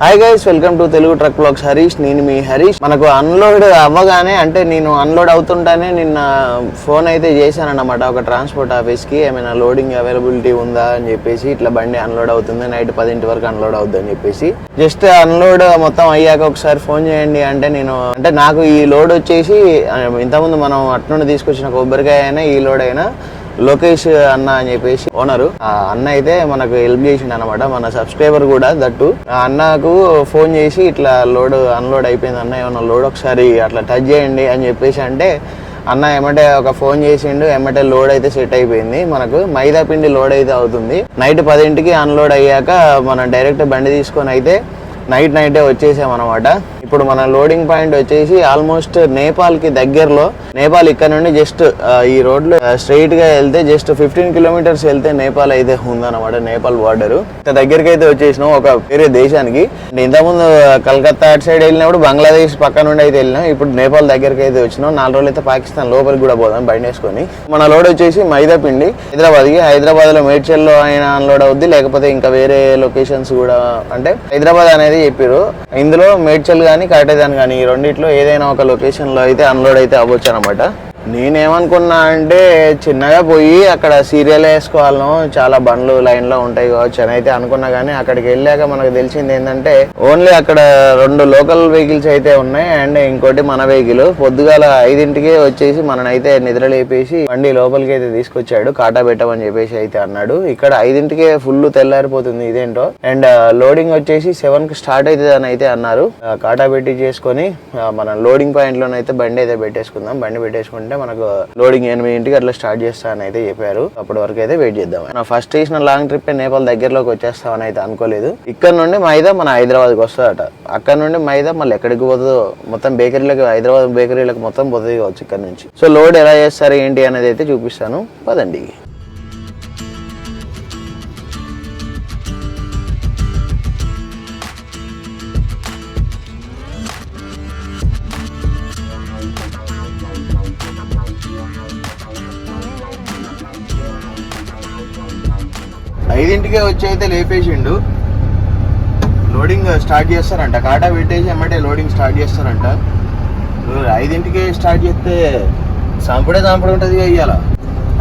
Hi guys, welcome to Telugu truck blogs Harish. నేను మీ హరీష్. మనకు అన్లోడ్ అవ్వగానే అంటే నేను అన్లోడ్ అవుతుంటానే నిన్న ఫోన్ అయితే చేశాను అన్నమాట ఒక ట్రాన్స్పోర్ట్ ఆఫీస్కి. ఏమైనా లోడింగ్ అవైలబిలిటీ ఉందా అని చెప్పేసి, ఇట్లా బండి అన్లోడ్ అవుతుంది, నైట్ 10 వరకు అన్లోడ్ అవుద్ది అని చెప్పేసి. జస్ట్ అన్లోడ్ మొత్తం అయ్యాక ఒకసారి ఫోన్ చేయండి అంటే నాకు ఈ లోడ్ వచ్చేసి ఇంతకుముందు మనం అట్నుండి తీసుకొచ్చిన కొబ్బరికాయ అయినా ఈ లోడ్ అయినా లోకేష్ అన్న అని చెప్పేసి ఓనరు అన్న అయితే మనకు హెల్ప్ చేసిండు అనమాట. మన సబ్స్క్రైబర్ కూడా దట్టు. అన్నకు ఫోన్ చేసి ఇట్లా లోడ్ అన్లోడ్ అయిపోయింది అన్న, ఏమన్నా లోడ్ ఒకసారి అట్లా టచ్ చేయండి అని చెప్పేసి అంటే అన్న ఎమ్మటే ఒక ఫోన్ చేసిండు. ఎమ్మటే లోడ్ అయితే సెట్ అయిపోయింది. మనకు మైదా పిండి లోడ్ అయితే అవుతుంది. నైట్ 10కి అన్లోడ్ అయ్యాక మనం డైరెక్ట్ బండి తీసుకొని అయితే నైటే వచ్చేసామన్నమాట. ఇప్పుడు మన లోడింగ్ పాయింట్ వచ్చేసి ఆల్మోస్ట్ నేపాల్కి దగ్గరలో. నేపాల్ ఇక్కడ నుండి జస్ట్ ఈ రోడ్లో స్ట్రైట్ గా వెళ్తే జస్ట్ 15 కిలోమీటర్స్ వెళ్తే నేపాల్ అయితే ఉందన్నమాట. నేపాల్ బార్డర్ దగ్గరికి అయితే వచ్చేసినాం, ఒక వేరే దేశానికి. ఇంతకుముందు కలకత్తా అటు సైడ్ వెళ్ళినప్పుడు బంగ్లాదేశ్ పక్క నుండి అయితే వెళ్ళినాం. ఇప్పుడు నేపాల్ దగ్గరికి అయితే వచ్చినాం. 4 రోజులు అయితే పాకిస్తాన్ లోపలికి కూడా పోదాం బండి వేసుకొని. మన లోడ్ వచ్చేసి మైదా పిండి హైదరాబాద్ లో మేడ్చల్లో అయినా అన్లోడ్ అవుద్ది, లేకపోతే ఇంకా వేరే లొకేషన్స్ కూడా. అంటే హైదరాబాద్ అనేది చెప్పారు, ఇందులో మేడ్చల్ కానీ కాటేదాన్ కానీ ఈ రెండిట్లో ఏదైనా ఒక లొకేషన్ లో అయితే అన్లోడ్ అయితే అవ్వచ్చు అనమాట. నేనేమనుకున్నా అంటే చిన్నగా పోయి అక్కడ సీరియల్ వేసుకోవాలను, చాలా బండ్లు లైన్ లో ఉంటాయి కావచ్చు అని అయితే అనుకున్నా. కానీ అక్కడికి వెళ్ళాక మనకు తెలిసింది ఏంటంటే ఓన్లీ అక్కడ 2 లోకల్ వెహికల్స్ అయితే ఉన్నాయి అండ్ ఇంకోటి మన వెహికల్. పొద్దుగాల 5ంటికే వచ్చేసి మననైతే నిద్ర లేపేసి బండి లోపలికి అయితే తీసుకొచ్చాడు. కాటా పెట్టమని చెప్పేసి అయితే అన్నాడు. ఇక్కడ 5ంటికే ఫుల్ తెల్లారిపోతుంది ఇదేంటో. అండ్ లోడింగ్ వచ్చేసి 7కి స్టార్ట్ అవుతుంది అని అయితే అన్నారు. కాటా పెట్టి చేసుకొని మన లోడింగ్ పాయింట్ లోనైతే బండి అయితే పెట్టేసుకుందాం. బండి పెట్టేసుకుంటే మనకు లోడింగ్ 8ంటికి అట్లా స్టార్ట్ చేస్తానని అయితే చెప్పారు. అప్పటి వరకు అయితే వెయిట్ చేద్దాం. నా ఫస్ట్ చేసిన లాంగ్ ట్రిప్ నేపాల్ దగ్గరలోకి వచ్చేస్తామని అయితే అనుకోలేదు. ఇక్కడ నుండి మైదా మన హైదరాబాద్కి వస్తుందట. అక్కడ నుండి మైదా మళ్ళీ ఎక్కడికి పోతుందో మొత్తం బేకరీలకు, హైదరాబాద్ బేకరీలకు మొత్తం పోతుంది కావచ్చు ఇక్కడ నుంచి. సో లోడ్ ఎలా చేస్తారు ఏంటి అనేది అయితే చూపిస్తాను, పదండి. ఐదింటికే వచ్చి అయితే లేపేసిండు. లోడింగ్ స్టార్ట్ చేస్తారంట. కాటా పెట్టేసి ఎమ్మటే లోడింగ్ స్టార్ట్ చేస్తారంట. 5ంటికే స్టార్ట్ చేస్తే సాంపుడే ఉంటుంది ఇవాళ.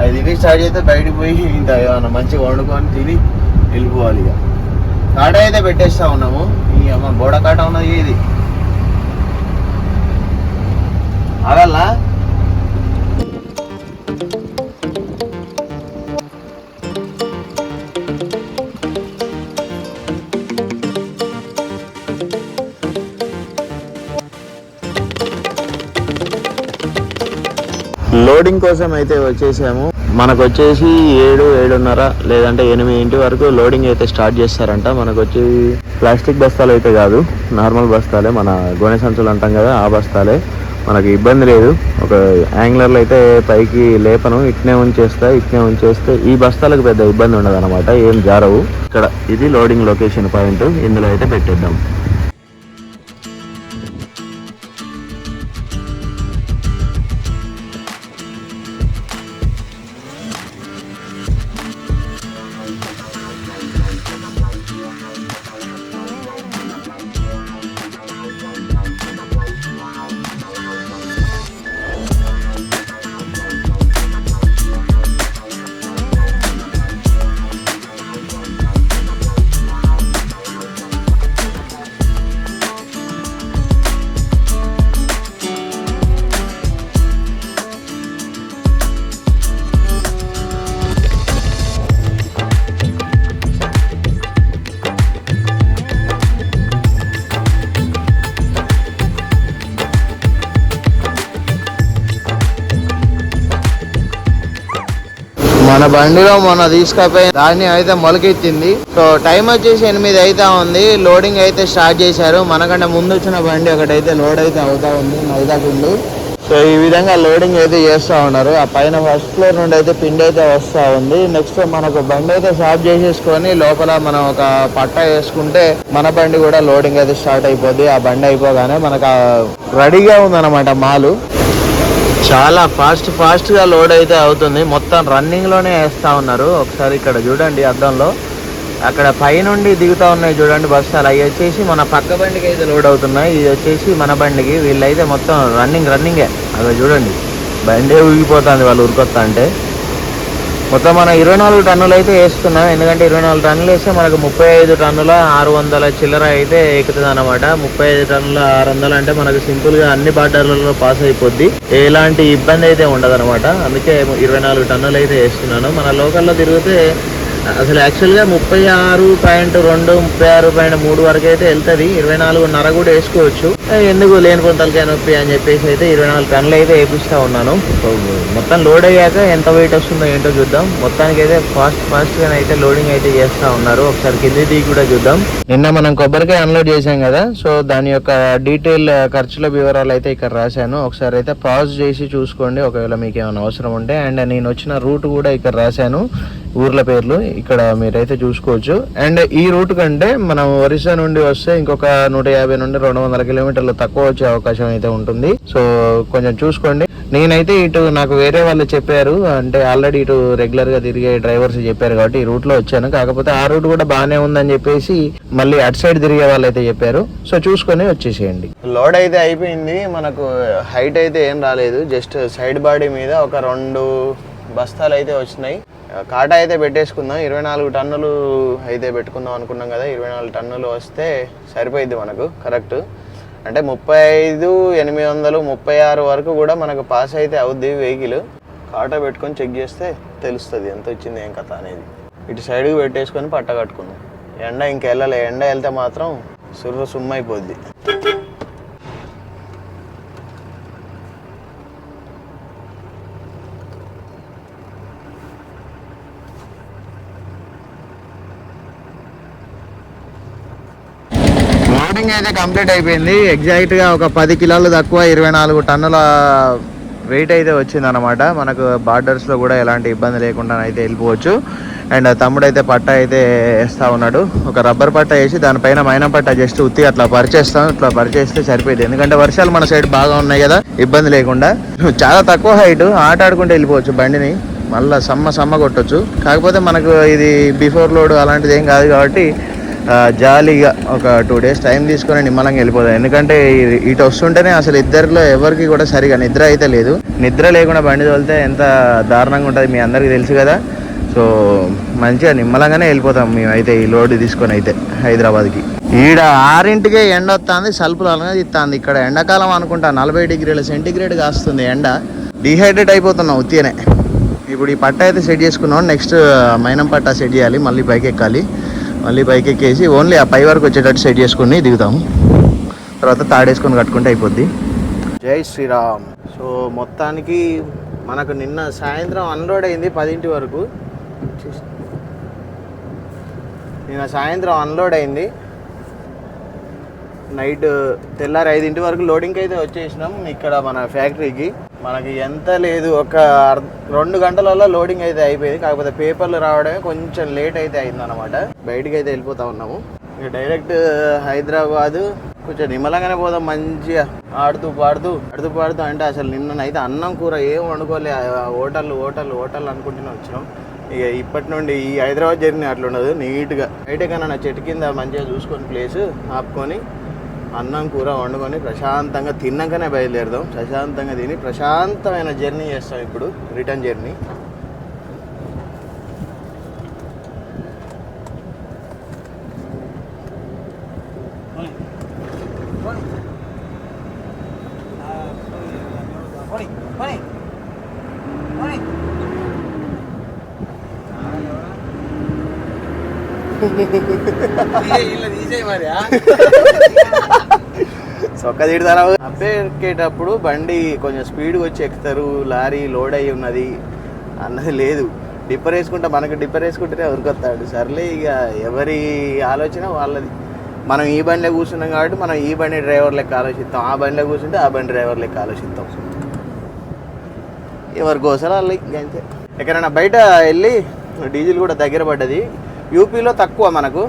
5ంటికి స్టార్ట్ చేస్తే బయటకు పోయి ఇంత ఏమన్నా మంచిగా వండుకొని తిని వెళ్ళిపోవాలి. ఇక కాటా అయితే పెట్టేస్తా ఉన్నాము. ఈ అమ్మ బోడ కాటా ఉన్నది, ఇది ఆగల్లా. లోడింగ్ కోసం అయితే వచ్చేసాము. మనకు వచ్చేసి 7:30 లేదంటే 8 వరకు లోడింగ్ అయితే స్టార్ట్ చేస్తారంట. మనకు వచ్చి ప్లాస్టిక్ బస్తాలు అయితే కాదు, నార్మల్ బస్తాలే, మన గోనె సంచులు అంటాం కదా, ఆ బస్తాలే. మనకి ఇబ్బంది లేదు. ఒక యాంగ్లర్లో అయితే పైకి లేపను, ఇట్నే ఉంచేస్తే ఈ బస్తాలకు పెద్ద ఇబ్బంది ఉండదు అనమాట, ఏం జారవు. ఇక్కడ ఇది లోడింగ్ లొకేషన్ పాయింట్, ఇందులో అయితే పెట్టేద్దాం. మన బండిలో మొన్న తీసుకపోయి దాన్ని అయితే మొలకెత్తింది. సో టైం వచ్చేసి 8 అయితే ఉంది. లోడింగ్ అయితే స్టార్ట్ చేశారు. మనకంటే ముందు వచ్చిన బండి ఒకటైతే లోడ్ అయితే అవుతా ఉంది మైదా పిండి. సో ఈ విధంగా లోడింగ్ అయితే చేస్తూ ఉన్నారు. ఆ పైన ఫస్ట్ ఫ్లోర్ నుండి అయితే పిండి అయితే వస్తూ ఉంది. నెక్స్ట్ మనకు బండి అయితే సాఫ్ చేసేసుకొని లోపల మనం ఒక పట్టా వేసుకుంటే మన బండి కూడా లోడింగ్ అయితే స్టార్ట్ అయిపోద్ది. ఆ బండి అయిపోగానే మనకు రెడీగా ఉందన్నమాట మాలు. చాలా ఫాస్ట్ గా లోడ్ అయితే అవుతుంది. మొత్తం రన్నింగ్ లోనే వేస్తా ఉన్నారు. ఒకసారి ఇక్కడ చూడండి అద్దంలో అక్కడ పైనుండి దిగుతా ఉన్నాయి చూడండి బస్తాలు, అవి వచ్చేసి మన పక్క బండికి అయితే లోడ్ అవుతున్నాయి. ఇది వచ్చేసి మన బండికి. వీళ్ళైతే మొత్తం రన్నింగే. అక్కడ చూడండి బండే ఊగిపోతుంది వాళ్ళు ఉరికొస్తా అంటే. మొత్తం మనం 24 టన్నులు అయితే వేస్తున్నాం. ఎందుకంటే 24 టన్నులు వేస్తే మనకు 35 టన్నుల 600 చిల్లర అయితే ఎక్కుతుంది అనమాట. 35 టన్నుల 600 అంటే మనకు సింపుల్గా అన్ని బార్డర్లలో పాస్ అయిపోద్ది, ఎలాంటి ఇబ్బంది అయితే ఉండదు అనమాట. అందుకే 24 టన్నులు అయితే వేస్తున్నాను. మన లోకల్లో తిరిగితే అసలు యాక్చువల్గా 36.2 36.3 వరకు అయితే వెళ్తుంది. 24.5 కూడా వేసుకోవచ్చు. ఎందుకు లేని కొంతలకే నొప్పి అని చెప్పేసి అయితే 24 టన్నులు అయితే వేపిస్తూ ఉన్నాను. మొత్తం లోడ్ అయ్యాక ఎంత వెయిట్ వస్తుందో ఏంటో చూద్దాం. మొత్తానికి అయితే ఫాస్ట్గా అయితే లోడింగ్ అయితే చేస్తూ ఉన్నారు. ఒకసారి కింది దిగి కూడా చూద్దాం. నిన్న మనం కొబ్బరికాయ అన్లోడ్ చేసాం కదా, సో దాని యొక్క డీటెయిల్ ఖర్చుల వివరాలు అయితే ఇక్కడ రాశాను. ఒకసారి అయితే పాజ్ చేసి చూసుకోండి ఒకవేళ మీకు ఏమైనా అవసరం ఉంటే. అండ్ నేను వచ్చిన రూట్ కూడా ఇక్కడ రాశాను, ఊర్ల పేర్లు ఇక్కడ మీరైతే చూసుకోవచ్చు. అండ్ ఈ రూట్ కంటే మనం ఒరిస్సా నుండి వస్తే ఇంకొక 150 నుండి 200 కిలోమీటర్లు తక్కువ వచ్చే అవకాశం అయితే ఉంటుంది. సో కొంచెం చూసుకోండి. నేనైతే ఇటు నాకు వేరే వాళ్ళు చెప్పారు, అంటే ఆల్రెడీ ఇటు రెగ్యులర్ గా తిరిగే డ్రైవర్స్ చెప్పారు కాబట్టి ఈ రూట్ లో వచ్చాను. కాకపోతే ఆ రూట్ కూడా బాగానే ఉందని చెప్పేసి మళ్ళీ అటు సైడ్ తిరిగే వాళ్ళు అయితే చెప్పారు. సో చూసుకొని వచ్చేసేయండి. లోడ్ అయితే అయిపోయింది. మనకు హైట్ అయితే ఏం రాలేదు, జస్ట్ సైడ్ బాడీ మీద ఒక 2 బస్తాలు అయితే వచ్చినాయి. కాటా అయితే పెట్టేసుకుందాం. 24 టన్నులు అయితే పెట్టుకుందాం అనుకున్నాం కదా. 24 టన్నులు వస్తే సరిపోయింది మనకు కరెక్ట్. అంటే 35,800 36 వరకు కూడా మనకు పాస్ అయితే అవుద్ది వెహికల్. కాటా పెట్టుకొని చెక్ చేస్తే తెలుస్తుంది ఎంత వచ్చింది ఏం కథ అనేది. ఇటు సైడ్కి పెట్టేసుకొని పట్ట కట్టుకుందాం. ఎండ ఇంకెళ్ళలే, ఎండ వెళ్తే మాత్రం సుమ్మైపోద్ది. లోడింగ్ అయితే కంప్లీట్ అయిపోయింది. ఎగ్జాక్ట్గా ఒక 10 కిలోలు తక్కువ 24 టన్నుల వెయిట్ అయితే వచ్చింది అనమాట. మనకు బార్డర్స్లో కూడా ఎలాంటి ఇబ్బంది లేకుండా అయితే వెళ్ళిపోవచ్చు. అండ్ తమ్ముడు అయితే పట్ట అయితే వేస్తూ ఉన్నాడు. ఒక రబ్బర్ పట్ట వేసి దానిపైన మైనం పట్ట జస్ట్ ఉత్తి అట్లా పరిచేస్తాం. ఇట్లా పరిచేస్తే సరిపోయింది. ఎందుకంటే వర్షాలు మన సైడ్ బాగా ఉన్నాయి కదా, ఇబ్బంది లేకుండా. చాలా తక్కువ హైట్, ఆట ఆడుకుంటూ వెళ్ళిపోవచ్చు బండిని. మళ్ళీ సమ్మ కొట్టచ్చు. కాకపోతే మనకు ఇది బిఫోర్ లోడ్ అలాంటిది ఏం కాదు కాబట్టి జాలీగా ఒక 2 డేస్ టైం తీసుకొని నిమ్మలంగా వెళ్ళిపోతాం. ఎందుకంటే ఇటు వస్తుంటేనే అసలు ఇద్దరిలో ఎవరికి కూడా సరిగా నిద్ర అయితే లేదు. నిద్ర లేకుండా బండి తోలితే ఎంత దారుణంగా ఉంటుంది మీ అందరికీ తెలుసు కదా. సో మంచిగా నిమ్మలంగానే వెళ్ళిపోతాం మేమైతే ఈ లోడ్ తీసుకొని అయితే హైదరాబాద్కి. ఈడ 6ంటికే ఎండ వస్తుంది, సల్పులు అలాగే ఇస్తుంది. ఇక్కడ ఎండాకాలం అనుకుంటా 40 డిగ్రీల సెంటిగ్రేడ్ కాస్తుంది ఎండ. డిహైడ్రేట్ అయిపోతున్నాం ఉత్తిగానే. ఇప్పుడు ఈ పట్ట అయితే సెట్ చేసుకున్నాం. నెక్స్ట్ మైనం పట్ట సెట్ చేయాలి, మళ్ళీ పైకి ఎక్కాలి. మళ్ళీ పైకి ఎక్కేసి ఓన్లీ ఆ పై వరకు వచ్చేటట్టు సెట్ చేసుకుని దిగుతాము. తర్వాత తాడేసుకొని కట్టుకుంటే అయిపోద్ది. జై శ్రీరామ్. సో మొత్తానికి మనకు నిన్న సాయంత్రం అన్లోడ్ అయింది 10 వరకు. నిన్న సాయంత్రం అన్లోడ్ అయింది. నైట్ తెల్లారి 5 వరకు లోడింగ్కి అయితే వచ్చేసినాం ఇక్కడ మన ఫ్యాక్టరీకి. మనకి ఎంత లేదు, ఒక 2 గంటలలో లోడింగ్ అయితే అయిపోయింది. కాకపోతే పేపర్లు రావడమే కొంచెం లేట్ అయితే అయిందన్నమాట. బయటికి అయితే వెళ్ళిపోతా ఉన్నాము. ఇక డైరెక్ట్ హైదరాబాద్. కొంచెం నిమ్మలంగానే పోదాం, మంచిగా ఆడుతూ పాడుతూ అంటే అసలు నిన్ననైతే అన్నం కూర ఏం వండుకోలే. హోటల్ అనుకుంటూనే వచ్చినాం. ఇక ఇప్పటి నుండి ఈ హైదరాబాద్ జర్నీ అట్లుండదు. నీట్గా బయటకన్నా నా చెట్టు కింద మంచిగా చూసుకొని ప్లేస్ ఆపుకొని అన్నం కూర వండుకొని ప్రశాంతంగా తిన్నాకనే బయలుదేరదాం. ప్రశాంతంగా తిని ప్రశాంతమైన జర్నీ చేస్తాం ఇప్పుడు, రిటర్న్ జర్నీ. సొక్క తీడతారా అప్పేకేటప్పుడు బండి కొంచెం స్పీడ్గా వచ్చి ఎక్కుతారు. లారీ లోడ్ అయ్యి ఉన్నది అన్నది లేదు. డిప్పర్ వేసుకుంటా, మనకు డిప్పర్ వేసుకుంటేనే ఉరికొస్తాడు. సర్లే ఇక ఎవరి ఆలోచన వాళ్ళది. మనం ఈ బండిలో కూర్చున్నాం కాబట్టి మనం ఈ బండి డ్రైవర్ లెక్క ఆలోచిస్తాం, ఆ బండిలో కూర్చుంటే ఆ బండి డ్రైవర్ లెక్క ఆలోచిస్తాం. ఎవరి కోసం వాళ్ళు అంతే. ఎక్కడైనా బయట వెళ్ళి డీజిల్ కూడా దగ్గర పడ్డది. యూపీలో తక్కువ మనకు,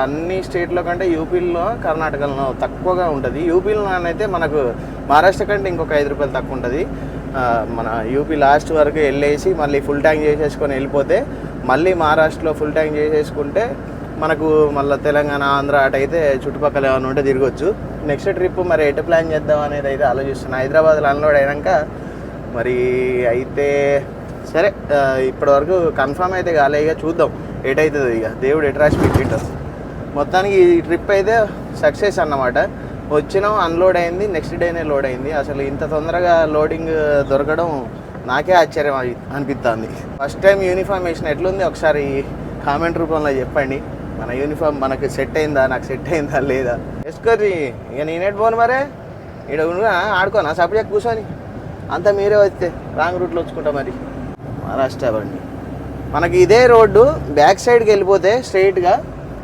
అన్ని స్టేట్లో కంటే యూపీలో కర్ణాటకలో తక్కువగా ఉంటుంది. యూపీలో అయితే మనకు మహారాష్ట్ర కంటే ఇంకొక 5 రూపాయలు తక్కువ ఉంటుంది. మన యూపీ లాస్ట్ వరకు వెళ్ళేసి మళ్ళీ ఫుల్ ట్యాంక్ చేసేసుకొని వెళ్ళిపోతే మళ్ళీ మహారాష్ట్రలో ఫుల్ ట్యాంక్ చేసేసుకుంటే మనకు మళ్ళీ తెలంగాణ ఆంధ్ర అటైతే చుట్టుపక్కల ఏమైనా ఉంటే తిరగొచ్చు. నెక్స్ట్ ట్రిప్ మరి ఎటు ప్లాన్ చేద్దాం అనేది అయితే ఆలోచిస్తున్నాను. హైదరాబాద్లో అన్లోడ్ అయినాక మరి అయితే సరే, ఇప్పటివరకు కన్ఫర్మ్ అయితే కాలే, ఇక చూద్దాం ఎటవుతుందో, ఇక దేవుడు ఎటు రాసి పెట్టిండో. మొత్తానికి ఈ ట్రిప్ అయితే సక్సెస్ అన్నమాట. వచ్చినాం, అన్లోడ్ అయింది, నెక్స్ట్ డేనే లోడ్ అయింది. అసలు ఇంత తొందరగా లోడింగ్ దొరకడం నాకే ఆశ్చర్యం అనిపిస్తుంది. ఫస్ట్ టైం యూనిఫామ్ వేసిన ఎట్లుంది ఒకసారి కామెంట్ రూపంలో చెప్పండి. మన యూనిఫామ్ మనకు సెట్ అయిందా, నాకు సెట్ అయిందా లేదా. వేసుకోరి, ఇక నేనేటి పోను మరే, ఇక్కడ ఆడుకోనా సపరేట్ కూర్చొని, అంతా మీరే వస్తే రాంగ్ రూట్లో వచ్చుకుంటా. మరి మహారాష్ట్ర బండి మనకి ఇదే రోడ్డు బ్యాక్ సైడ్కి వెళ్ళిపోతే స్ట్రైట్గా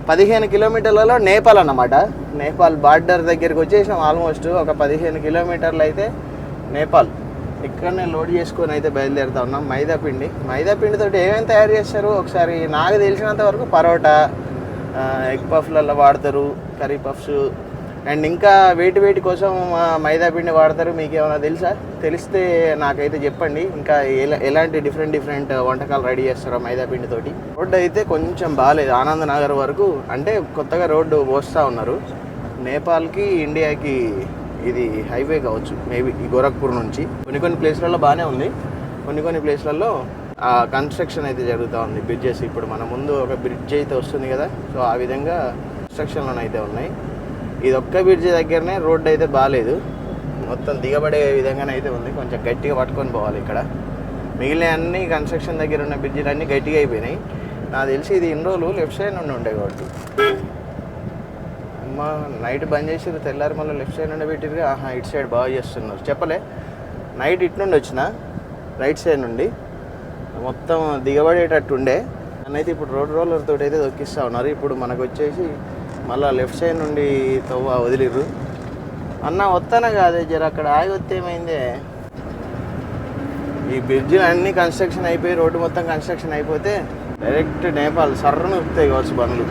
15 కిలోమీటర్లలో నేపాల్ అన్నమాట. నేపాల్ బార్డర్ దగ్గరికి వచ్చేసినాం. ఆల్మోస్ట్ ఒక 15 కిలోమీటర్లు అయితే నేపాల్. ఇక్కడనే లోడ్ చేసుకొని అయితే బయలుదేరుతా ఉన్నాం. మైదా పిండితో ఏమేమి తయారు చేస్తారు ఒకసారి నాకు తెలిసినంత వరకు పరోటా, ఎగ్ పఫ్లలో వాడతారు, కర్రీ పఫ్స్, అండ్ ఇంకా వేటి కోసం మైదా పిండి వాడతారు. మీకు ఏమైనా తెలుసా? తెలిస్తే నాకైతే చెప్పండి. ఇంకా ఎలాంటి డిఫరెంట్ వంటకాలు రెడీ చేస్తారో మైదా పిండితోటి. రోడ్డు అయితే కొంచెం బాగాలేదు. ఆనంద్ నగర్ వరకు అంటే కొత్తగా రోడ్డు పోస్తూ ఉన్నారు. నేపాల్కి ఇండియాకి ఇది హైవే కావచ్చు మేబీ, ఈ గోరఖ్పూర్ నుంచి. కొన్ని ప్లేస్లలో బాగానే ఉంది, కొన్ని ప్లేస్లలో కన్స్ట్రక్షన్ అయితే జరుగుతూ ఉంది. బ్రిడ్జెస్ ఇప్పుడు మన ముందు ఒక బ్రిడ్జ్ అయితే వస్తుంది కదా, సో ఆ విధంగా కన్స్ట్రక్షన్లోనైతే ఉన్నాయి. ఇది ఒక్క బ్రిడ్జ్ దగ్గరనే రోడ్డు అయితే బాగాలేదు, మొత్తం దిగబడే విధంగానే అయితే ఉంది. కొంచెం గట్టిగా పట్టుకొని పోవాలి ఇక్కడ. మిగిలిన అన్ని కన్స్ట్రక్షన్ దగ్గర ఉన్న బ్రిడ్జిలు అన్నీ గట్టిగా అయిపోయినాయి. నాకు తెలిసి ఇది ఇన్ని రోజులు లెఫ్ట్ సైడ్ నుండి ఉండే కాబట్టి అమ్మ నైట్ బంద్ చేసి తెల్లారి మళ్ళీ లెఫ్ట్ సైడ్ నుండి పెట్టిరుగా. ఇటు సైడ్ బాగా చేస్తున్నారు. చెప్పలే, నైట్ ఇటు నుండి వచ్చిన రైట్ సైడ్ నుండి మొత్తం దిగబడేటట్టు ఉండే నన్నైతే ఇప్పుడు రోలర్ తోటి అయితే దొక్కిస్తూ ఉన్నారు. ఇప్పుడు మనకు వచ్చేసి మళ్ళీ లెఫ్ట్ సైడ్ నుండి తవ్వ వదిలిర్రు. అన్న వస్తానా కాదే, జర అక్కడ ఆగి వస్తే ఏమైందే. ఈ బ్రిడ్జిలు అన్నీ కన్స్ట్రక్షన్ అయిపోయి రోడ్డు మొత్తం కన్స్ట్రక్షన్ అయిపోతే డైరెక్ట్ నేపాల్ సర్రను వస్తాయి కావచ్చు బండ్లు.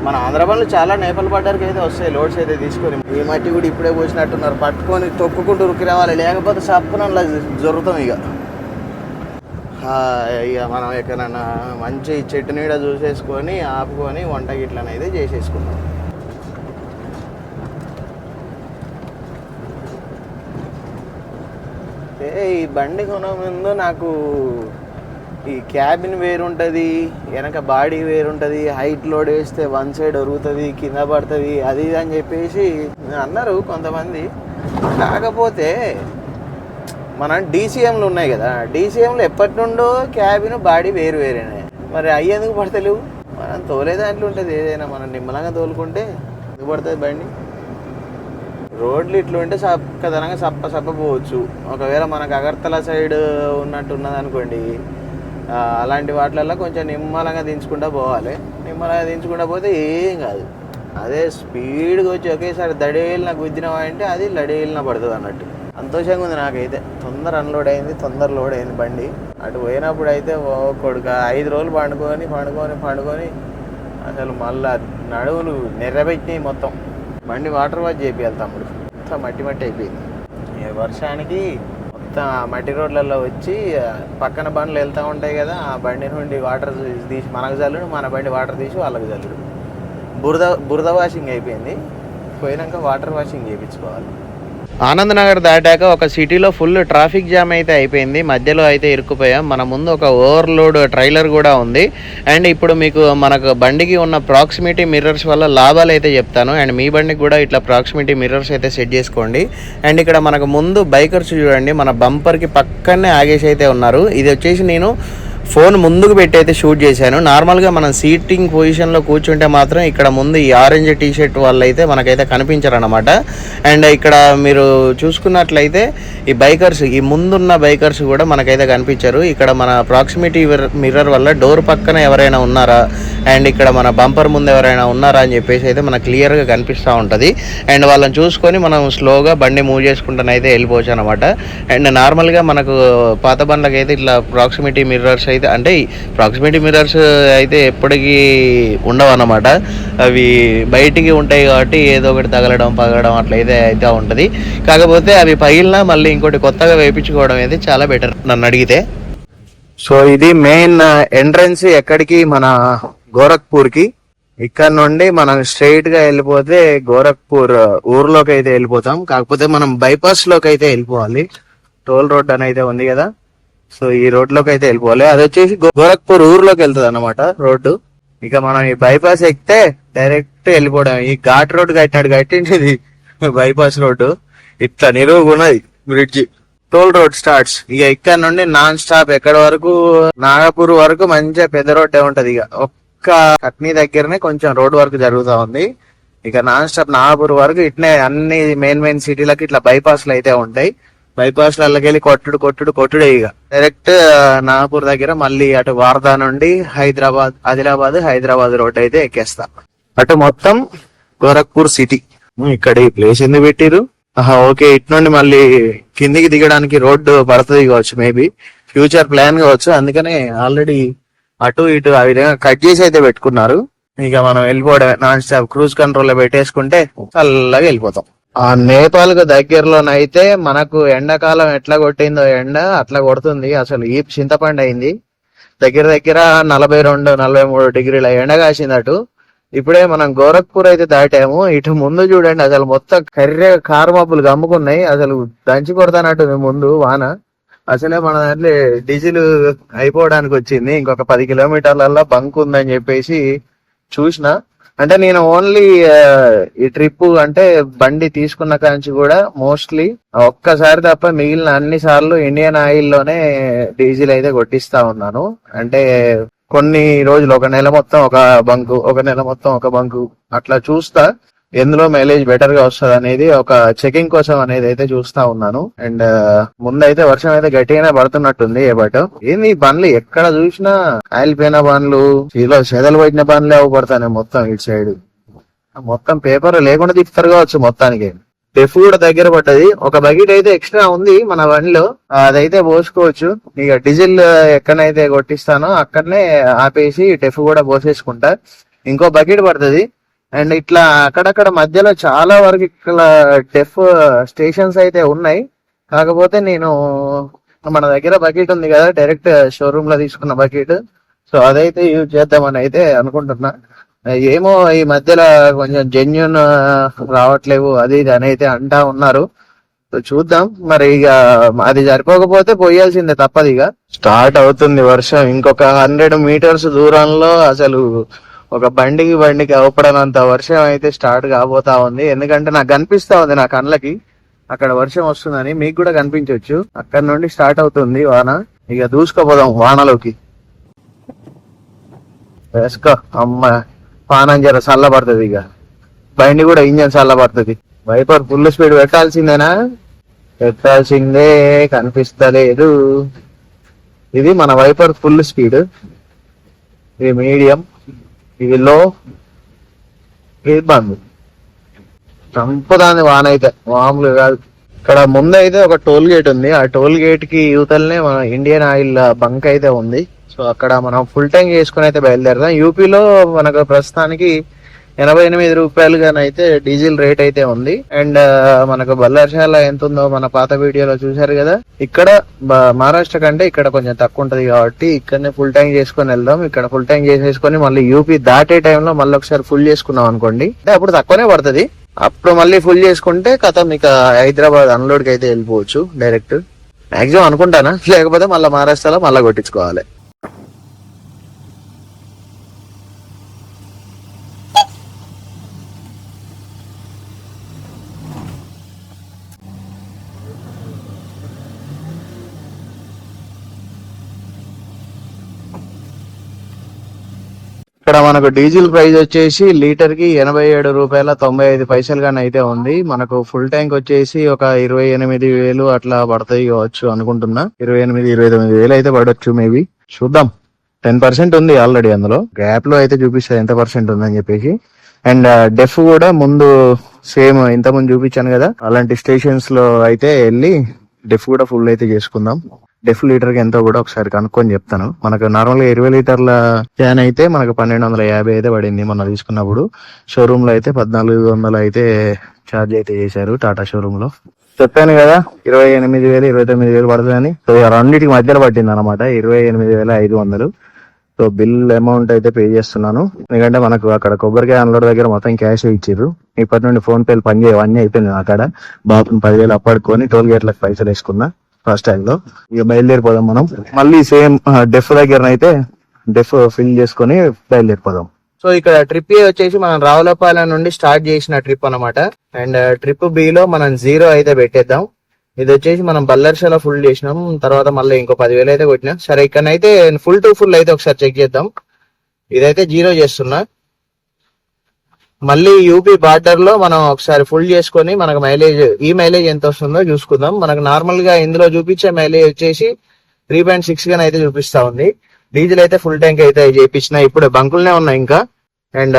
మన ఆంధ్ర బండ్లు చాలా నేపాల్ బార్డర్కి అయితే వస్తాయి లోడ్స్ అయితే తీసుకొని. ఈ మట్టి కూడా ఇప్పుడే పోసినట్టున్నారు, పట్టుకొని తొక్కుకుంటూ ఉరికి రావాలి, లేకపోతే సప్పునలా జరుగుతాం. ఇక మనం ఎక్కడన్నా మంచి చెట్టు నీడ చూసేసుకొని ఆపుకొని వంట గిట్లనైతే చేసేసుకున్నాం. ఈ బండి కొనే ముందు నాకు ఈ క్యాబిన్ వేరుంటుంది, వెనక బాడీ వేరుంటుంది, హైట్ లోడ్ వేస్తే వన్ సైడ్ ఒరుగుతుంది, కింద పడుతుంది, అది ఇది అని చెప్పేసి అన్నారు కొంతమంది. కాకపోతే మన డీసీఎంలు ఉన్నాయి కదా, డీసీఎంలు ఎప్పటి నుండో క్యాబిన్ బాడీ వేరేనే. మరి అవి ఎందుకు పడతలేవు? మనం తోలే దాంట్లో ఉంటుంది. ఏదైనా మనం నిమ్మలంగా తోలుకుంటే ఎందుకు పడుతుంది బండి? రోడ్లు ఇట్లా ఉంటే చక్కదనంగా సప్పపోవచ్చు. ఒకవేళ మనకు అగర్తల సైడ్ ఉన్నట్టు ఉన్నది అనుకోండి, అలాంటి వాటిలలో కొంచెం నిమ్మలంగా దించుకుంటూ పోవాలి. నిమ్మలంగా దించుకుంటూ పోతే ఏం కాదు. అదే స్పీడ్గా వచ్చి ఒకేసారి దడేలిన గుద్దినవా అంటే అది లడేలిన పడుతుంది అన్నట్టు. సంతోషంగా ఉంది నాకైతే. తొందర అన్లోడ్ అయింది, తొందర లోడ్ అయింది బండి. అటు పోయినప్పుడు అయితే కొడుక 5 రోజులు పండుకొని అసలు మళ్ళా నడువులు నెర్రబెట్టినాయి మొత్తం. బండి వాటర్ వాష్ చేపియాలి తమ్ముడు, మొత్తం మట్టి అయిపోయింది. వర్షానికి మొత్తం మట్టి రోడ్లలో వచ్చి పక్కన బండ్లు వెళ్తూ ఉంటాయి కదా, ఆ బండి నుండి వాటర్ తీసి మనకు జల్లుడు, మన బండి వాటర్ తీసి వాళ్ళకి జల్లుడు. బురద వాషింగ్ అయిపోయింది. పోయినాక వాటర్ వాషింగ్ చేయించుకోవాలి. ఆనంద్ నగర్ దాటాక ఒక సిటీలో ఫుల్ ట్రాఫిక్ జామ్ అయితే అయిపోయింది. మధ్యలో అయితే ఇరుక్కుపోయాం. మన ముందు ఒక ఓవర్లోడ్ ట్రైలర్ కూడా ఉంది. అండ్ ఇప్పుడు మీకు మనకు బండికి ఉన్న ప్రాక్సిమిటీ మిర్రర్స్ వల్ల లాభాలు అయితే చెప్తాను. అండ్ మీ బండికి కూడా ఇట్లా ప్రాక్సిమిటీ మిర్రర్స్ అయితే సెట్ చేసుకోండి. అండ్ ఇక్కడ మనకు ముందు బైకర్స్ చూడండి, మన బంపర్కి పక్కనే ఆగేసి అయితే ఉన్నారు. ఇది వచ్చేసి నేను ఫోన్ ముందుకు పెట్టి అయితే షూట్ చేశాను. నార్మల్గా మనం సీటింగ్ పొజిషన్లో కూర్చుంటే మాత్రం ఇక్కడ ముందు ఈ ఆరెంజ్ టీ షర్ట్ వాళ్ళు అయితే మనకైతే కనిపించరు అనమాట. అండ్ ఇక్కడ మీరు చూసుకున్నట్లయితే ఈ బైకర్స్, ఈ ముందున్న బైకర్స్ కూడా మనకైతే కనిపించరు. ఇక్కడ మన ప్రాక్సిమిటీ మిర్రర్ వల్ల డోర్ పక్కన ఎవరైనా ఉన్నారా, అండ్ ఇక్కడ మన బంపర్ ముందు ఎవరైనా ఉన్నారా అని చెప్పేసి అయితే మనకు క్లియర్గా కనిపిస్తూ ఉంటుంది. అండ్ వాళ్ళని చూసుకొని మనం స్లోగా బండి మూవ్ చేసుకుంటానైతే వెళ్ళిపోవచ్చు అనమాట. అండ్ నార్మల్గా మనకు పాత బండ్లకి అయితే ఇట్లా ప్రాక్సిమిటీ మిర్రర్స్ అయితే, అంటే ప్రాక్సిమిటీ మిర్రర్స్ అయితే ఎప్పటికీ ఉండవు అన్నమాట. అవి బయటికి ఉంటాయి కాబట్టి ఏదో ఒకటి తగలడం పగలడం అట్లయితే అయితే ఉంటుంది. కాకపోతే అవి పగిలినా మళ్ళీ ఇంకోటి కొత్తగా వేయించుకోవడం అయితే చాలా బెటర్ నన్ను అడిగితే. సో ఇది మెయిన్ ఎంట్రన్స్ ఎక్కడికి, మన గోరఖ్పూర్ కి. ఇక్కడ నుండి మనం స్ట్రైట్ గా వెళ్ళిపోతే గోరఖ్పూర్ ఊర్లోకి అయితే వెళ్ళిపోతాం. కాకపోతే మనం బైపాస్ లోకి అయితే వెళ్ళిపోవాలి. టోల్ రోడ్ అని అయితే ఉంది కదా, సో ఈ రోడ్ లోకి అయితే వెళ్ళిపోవాలి. అది వచ్చేసి గోరఖ్పూర్ ఊర్లోకి వెళ్తుంది అన్నమాట రోడ్డు. ఇక మనం ఈ బైపాస్ ఎక్కితే డైరెక్ట్ వెళ్ళిపోవడం. ఈ ఘాట్ రోడ్ కట్టింది బైపాస్ రోడ్డు. ఇట్లా నిలువుకున్నది బ్రిడ్జి. Toll road starts. ఇక ఇక్కడ నుండి నాన్ స్టాప్ ఎక్కడి వరకు, నాగపూర్ వరకు మంచిగా పెద్ద రోడ్డే ఉంటది. ఇక ఒక్క కట్నీ దగ్గరనే కొంచెం రోడ్ వర్క్ జరుగుతా ఉంది. ఇక నాన్ స్టాప్ నాగపూర్ వరకు ఇట్నే అన్ని మెయిన్ సిటీలకి ఇట్లా బైపాస్లు అయితే ఉంటాయి. బైపాస్ లకి కొట్టుడే. ఇక డైరెక్ట్ నాగపూర్ దగ్గర మళ్ళీ అటు వార్దా నుండి హైదరాబాద్ రోడ్ అయితే ఎక్కేస్తా. అటు మొత్తం గోరఖ్పూర్ సిటీ. ఇక్కడ ఈ ప్లేస్ ఎందుకు పెట్టిరు? ఓకే, ఇటు నుండి మళ్ళీ కిందికి దిగడానికి రోడ్డు పడుతుంది కావచ్చు, మేబీ ఫ్యూచర్ ప్లాన్ కావచ్చు. అందుకనే ఆల్రెడీ అటు ఇటు ఆ విధంగా కట్ చేసి అయితే పెట్టుకున్నారు. ఇక మనం వెళ్ళిపోవడమే నాన్ స్టాప్. క్రూజ్ కంట్రోల్ లో పెట్టేసుకుంటే చల్లగా వెళ్ళిపోతాం. ఆ నేపాల్ కు దగ్గరలోనైతే మనకు ఎండాకాలం ఎట్లా కొట్టిందో ఎండ అట్లా కొడుతుంది. అసలు ఈ చింతపండు అయింది. దగ్గర 42-43 డిగ్రీల ఎండ కాసింది అటు. ఇప్పుడే మనం గోరఖ్పూర్ అయితే దాటాము. ఇటు ముందు చూడండి, అసలు మొత్తం కారు మబ్బులు గమ్ముకున్నాయి. అసలు దంచి కొడతానట్టుంది ముందు వాన. అసలే మన దాంట్లో డీజిల్ అయిపోవడానికి వచ్చింది. ఇంకొక 10 కిలోమీటర్లలో బంక్ ఉందని చెప్పేసి చూసిన. అంటే నేను ఓన్లీ ఈ ట్రిప్ అంటే బండి తీసుకున్న కాంచి కూడా మోస్ట్లీ ఒక్కసారి తప్ప మిగిలిన అన్ని సార్లు ఇండియన్ ఆయిల్ లోనే డీజిల్ అయితే కొట్టిస్తా ఉన్నాను. అంటే కొన్ని రోజులు, ఒక నెల మొత్తం ఒక బంకు, ఒక నెల మొత్తం ఒక బంకు అట్లా చూస్తా ఎందులో మైలేజ్ బెటర్ గా వస్తుంది అనేది ఒక చెకింగ్ కోసం అనేది అయితే చూస్తా ఉన్నాను. అండ్ ముందైతే వర్షం అయితే గట్టిగానే పడుతున్నట్టుంది. బట్ ఏంది ఈ బండ్లు ఎక్కడ చూసినా కాలిపోయిన బండ్లు, ఇలా చెదలు పట్టిన బండ్లే అవ్వబడతాయి మొత్తం. ఇటు సైడ్ మొత్తం పేపర్ లేకుండా తిప్పుతారు కావచ్చు మొత్తానికి. డెఫ్ కూడా దగ్గర పడ్డది. ఒక బకెట్ అయితే ఎక్స్ట్రా ఉంది మన బండిలో, అదైతే పోసుకోవచ్చు. ఇక డీజిల్ ఎక్కడైతే కొట్టిస్తానో అక్కడనే ఆపేసి డెఫ్ కూడా పోసేసుకుంటా. ఇంకో బకెట్ పడుతుంది. అండ్ ఇట్లా అక్కడక్కడ మధ్యలో చాలా వరకు ఇక్కడ డెఫ్ స్టేషన్స్ అయితే ఉన్నాయి. కాకపోతే నేను మన దగ్గర బకెట్ ఉంది కదా, డైరెక్ట్ షోరూమ్ లో తీసుకున్న బకెట్, సో అదైతే యూజ్ చేద్దామని అయితే అనుకుంటున్నా. ఏమో ఈ మధ్యలో కొంచెం జెన్యున్ రావట్లేవు అది ఇది అని అయితే అంటా ఉన్నారు. చూద్దాం మరి. ఇక అది సరిపోకపోతే పోయాల్సిందే, తప్పదు. ఇక స్టార్ట్ అవుతుంది వర్షం. ఇంకొక 100 మీటర్స్ దూరంలో అసలు ఒక బండికి అవపడనంత వర్షం అయితే స్టార్ట్ కాబోతా ఉంది. ఎందుకంటే నాకు కనిపిస్తా ఉంది నా కళ్ళకి అక్కడ వర్షం వస్తుందని. మీకు కూడా కనిపించవచ్చు. అక్కడ నుండి స్టార్ట్ అవుతుంది వాన. ఇక దూసుకుపోదాం వానలోకి. వేసుకో అమ్మ, పానం జర చల్లబడుతుంది. ఇక బండి కూడా ఇంజన్ చల్లబడుతుంది. వైపర్ ఫుల్ స్పీడ్ పెట్టాల్సిందేనా? పెట్టాల్సిందే, కనిపిస్తలేదు. ఇది మన వైపర్ ఫుల్ స్పీడ్, ఇది మీడియం, ఇది లో, ఇది బంద్. చంపుదాన్ని వాన అయితే మామూలు కాదు. ఇక్కడ ముందైతే ఒక టోల్ గేట్ ఉంది. ఆ టోల్ గేట్ కి యువతలనే మన ఇండియన్ ఆయిల్ బంక్ అయితే ఉంది. సో అక్కడ మనం ఫుల్ ట్యాంక్ చేసుకుని అయితే బయలుదేరదాం. యూపీలో మనకు ప్రస్తుతానికి 88 రూపాయలుగానైతే డీజిల్ రేట్ అయితే ఉంది. అండ్ మనకు బల్లార్షాల ఎంత ఉందో మన పాత వీడియోలో చూసారు కదా. ఇక్కడ మహారాష్ట్ర కంటే ఇక్కడ కొంచెం తక్కువ ఉంటది కాబట్టి ఇక్కడనే ఫుల్ ట్యాంక్ చేసుకుని వెళ్దాం. ఇక్కడ ఫుల్ ట్యాంక్ చేసేసుకొని మళ్ళీ యూపీ దాటే టైంలో మళ్ళీ ఒకసారి ఫుల్ చేసుకున్నాం అనుకోండి, అంటే అప్పుడు తక్కువనే పడుతుంది. అప్పుడు మళ్ళీ ఫుల్ చేసుకుంటే కథం ఇక హైదరాబాద్ అన్లోడ్ కి అయితే వెళ్ళిపోవచ్చు డైరెక్ట్. మాక్సిమం అనుకుంటానా, లేకపోతే మళ్ళీ మహారాష్ట్రలో మళ్ళీ కొట్టించుకోవాలి. ఇక్కడ మనకు డీజిల్ ప్రైస్ వచ్చేసి లీటర్ కి 87 రూపాయల 95 పైసలు గానీ అయితే ఉంది. మనకు ఫుల్ ట్యాంక్ వచ్చేసి ఒక 28,000 అట్లా పడతాయి కావచ్చు అనుకుంటున్నా. 28-29 వేలు అయితే పడవచ్చు మేబీ, చూద్దాం. 10% ఉంది ఆల్రెడీ అందులో. గ్యాప్ లో అయితే చూపిస్తుంది ఎంత పర్సెంట్ ఉందని చెప్పేసి. అండ్ డెఫ్ కూడా ముందు సేమ్ ఇంత ముందు చూపించాను కదా, అలాంటి స్టేషన్స్ లో అయితే వెళ్ళి డెఫ్ కూడా ఫుల్ అయితే చేసుకుందాం. డెఫ్ లీటర్ కి ఎంతో కూడా ఒకసారి కనుక్కొని చెప్తాను. మనకు నార్మల్ గా 20 లీటర్ల క్యాన్ అయితే మనకు 1250 అయితే పడింది మొన్న తీసుకున్నప్పుడు. షోరూమ్ లో అయితే 1400 అయితే ఛార్జ్ అయితే చేశారు టాటా షోరూమ్ లో. చెప్పాను కదా 28,000 29,000 పడుతుందని. సో రెండింటికి మధ్యలో పట్టింది అనమాట 28,500. సో బిల్ అమౌంట్ అయితే పే చేస్తున్నాను, ఎందుకంటే మనకు అక్కడ కొబ్బరికాయ అన్లోడ్ దగ్గర మొత్తం క్యాష్ ఇచ్చిర్రు. ఇప్పటి నుండి ఫోన్ పేలు పనిచేయవు, అన్ని అయిపోయింది అక్కడ. బాబుని 10,000 అప్పడుకొని టోల్ గేట్లకు పైసలు వేసుకున్నా ఫస్ట్ టైం లో. ఇక బయలుదేరిపోదాం మనం. మళ్ళీ సేమ్ డెఫ్ దగ్గరనైతే డెఫ్ ఫిల్ చేసుకొని బయలుదేరిపోదాం. సో ఇక్కడ ట్రిప్ ఏ వచ్చేసి మనం రావులపాలెం నుండి స్టార్ట్ చేసిన ట్రిప్ అన్నమాట. అండ్ ట్రిప్ బి లో మనం 0 అయితే పెట్టేద్దాం. ఇది వచ్చేసి మనం బల్లర్షలో ఫుల్ చేసినాం, తర్వాత మళ్ళీ ఇంకో 10,000 అయితే కొట్టినాం. సరే ఇక్కడనైతే ఫుల్ టు ఫుల్ అయితే ఒకసారి చెక్ చేద్దాం. ఇదైతే 0 చేస్తున్నా. మళ్ళీ యూపీ బార్డర్ లో మనం ఒకసారి ఫుల్ చేసుకొని మనకు మైలేజ్ ఎంత వస్తుందో చూసుకుందాం. మనకు నార్మల్ గా ఇందులో చూపించే మైలేజ్ వచ్చేసి 3.6 గానే అయితే చూపిస్తా ఉంది. డీజిల్ అయితే ఫుల్ ట్యాంక్ అయితే చేయించిన, ఇప్పుడు బంకులనే ఉన్నాయి ఇంకా. అండ్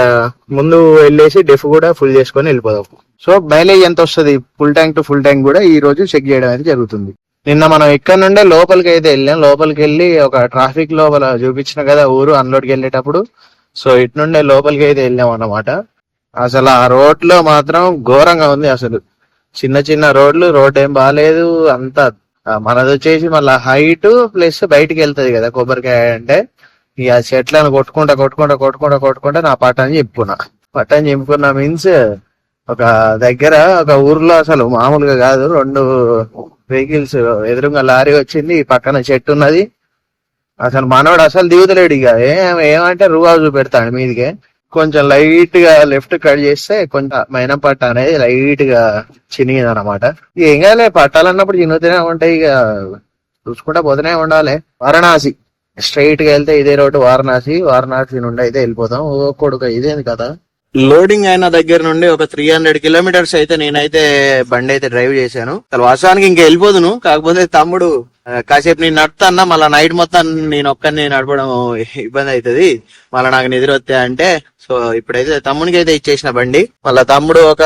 ముందు వెళ్ళేసి డెఫ్ కూడా ఫుల్ చేసుకొని వెళ్ళిపోదాం. సో మైలేజ్ ఎంత వస్తుంది full tank to full tank కూడా ఈ రోజు చెక్ చేయడం అయితే జరుగుతుంది. నిన్న మనం ఇక్కడ నుండే లోపలికి అయితే వెళ్ళాం. లోపలికి వెళ్ళి ఒక ట్రాఫిక్ లోపల చూపించిన కదా ఊరు అన్లోడ్కి వెళ్ళేటప్పుడు. సో ఇటు నుండే లోపలికి అయితే వెళ్ళాం అన్నమాట. అసలు ఆ రోడ్ లో మాత్రం ఘోరంగా ఉంది. అసలు చిన్న చిన్న రోడ్ ఏం బాగాలేదు. అంతా మనది వచ్చేసి మళ్ళీ హైట్ ప్లస్ బయటికి వెళ్తది కదా కొబ్బరికాయ అంటే. ఇక చెట్లను కొట్టుకుంటా నా పట్టాన్ని చెప్పుకున్నా మీన్స్ ఒక దగ్గర ఒక ఊర్లో అసలు మామూలుగా కాదు, 2 వెహికల్స్ ఎదురుగా లారీ వచ్చింది, పక్కన చెట్టు ఉన్నది. అసలు మనోడు అసలు దిగుతలేడు. ఇక ఏమంటే రూబా చూపెడతాడు మీదికే. కొంచెం లైట్ గా లెఫ్ట్ కట్ చేస్తే కొంచెం మైనం పట్ట అనేది లైట్ గా చినిగింది అనమాట. ఏం కాలే, పట్టాలన్నప్పుడు చినుగుతూనే ఉంటాయి, ఇక చూసుకుంటా పోతూనే ఉండాలి. వారణాసి స్ట్రైట్ గా వెళ్తే ఇదే రోడ్డు వారణాసి నుండి అయితే వెళ్ళిపోతాం. ఓ కొడుక ఇదేంది కదా. లోడింగ్ అయిన దగ్గర నుండి ఒక 300 కిలోమీటర్స్ అయితే నేనైతే బండి అయితే డ్రైవ్ చేశాను. అసలు వాస్తవానికి ఇంకా వెళ్ళిపోదును, కాకపోతే తమ్ముడు కాసేపు నేను నడుపుతా మళ్ళీ నైట్ మొత్తం నేను ఒక్కరిని నడపడం ఇబ్బంది అవుతుంది, మళ్ళీ నాకు నిద్ర వస్తే అంటే. సో ఇప్పుడైతే తమ్మునికి అయితే ఇచ్చేసిన బండి. మళ్ళీ తమ్ముడు ఒక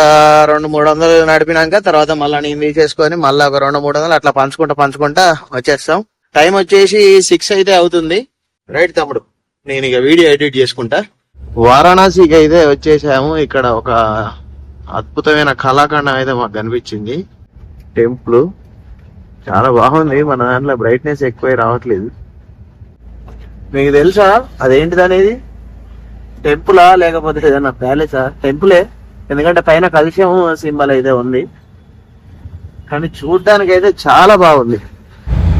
200-300 నడిపినాక తర్వాత మళ్ళీ నేను తీసేసుకొని మళ్ళీ ఒక 200-300 అట్లా పంచుకుంటా వచ్చేస్తాం. టైం వచ్చేసి 6 అయితే అవుతుంది. రైట్ తమ్ముడు, నేను ఇక వీడియో ఎడిట్ చేసుకుంటా. వారణాసికి అయితే వచ్చేసాము. ఇక్కడ ఒక అద్భుతమైన కళాఖండం అయితే మాకు కనిపించింది. టెంపుల్ చాలా బాగుంది. మన దాంట్లో బ్రైట్నెస్ ఎక్కువ రావట్లేదు. మీకు తెలుసా అదేంటిది అనేది? టెంపులా లేకపోతే ఏదైనా ప్యాలెసా? టెంపులే, ఎందుకంటే పైన కలుషం సింబల్ అయితే ఉంది. కానీ చూడ్డానికి అయితే చాలా బాగుంది.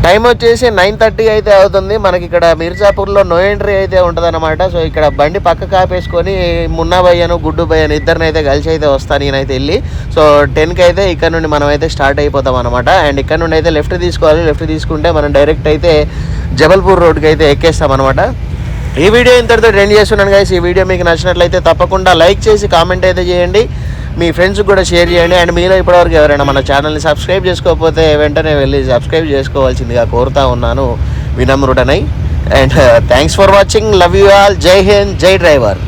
టైం వచ్చేసి 9:30 అయితే అవుతుంది. మనకి ఇక్కడ మిర్జాపూర్లో నో ఎంట్రీ అయితే ఉంటుంది అనమాట. సో ఇక్కడ బండి పక్క కాపేసుకొని మున్నా భయ్యను గుడ్డు భయ్యను ఇద్దరిని అయితే కలిసి అయితే వస్తాను నేనైతే వెళ్ళి. సో 10కి అయితే ఇక్కడ నుండి మనం అయితే స్టార్ట్ అయిపోతాం అనమాట. అండ్ ఇక్కడ నుండి అయితే లెఫ్ట్ తీసుకోవాలి. లెఫ్ట్ తీసుకుంటే మనం డైరెక్ట్ అయితే జబల్పూర్ రోడ్కి అయితే ఎక్కేస్తాం అనమాట. ఈ వీడియో ఇంతటితో ఎండ్ చేస్తున్నాను గైస్. ఈ వీడియో మీకు నచ్చినట్లయితే తప్పకుండా లైక్ చేసి కామెంట్ అయితే చేయండి, మీ ఫ్రెండ్స్కి కూడా షేర్ చేయండి. అండ్ మీలో ఇప్పటివరకు ఎవరైనా మన ఛానల్ని సబ్స్క్రైబ్ చేసుకోకపోతే వెంటనే వెళ్ళి సబ్స్క్రైబ్ చేసుకోవాల్సిందిగా కోరుతా ఉన్నాను వినమ్రుడనై. And thanks for watching. Love you all. Jai Hind, జై డ్రైవర్.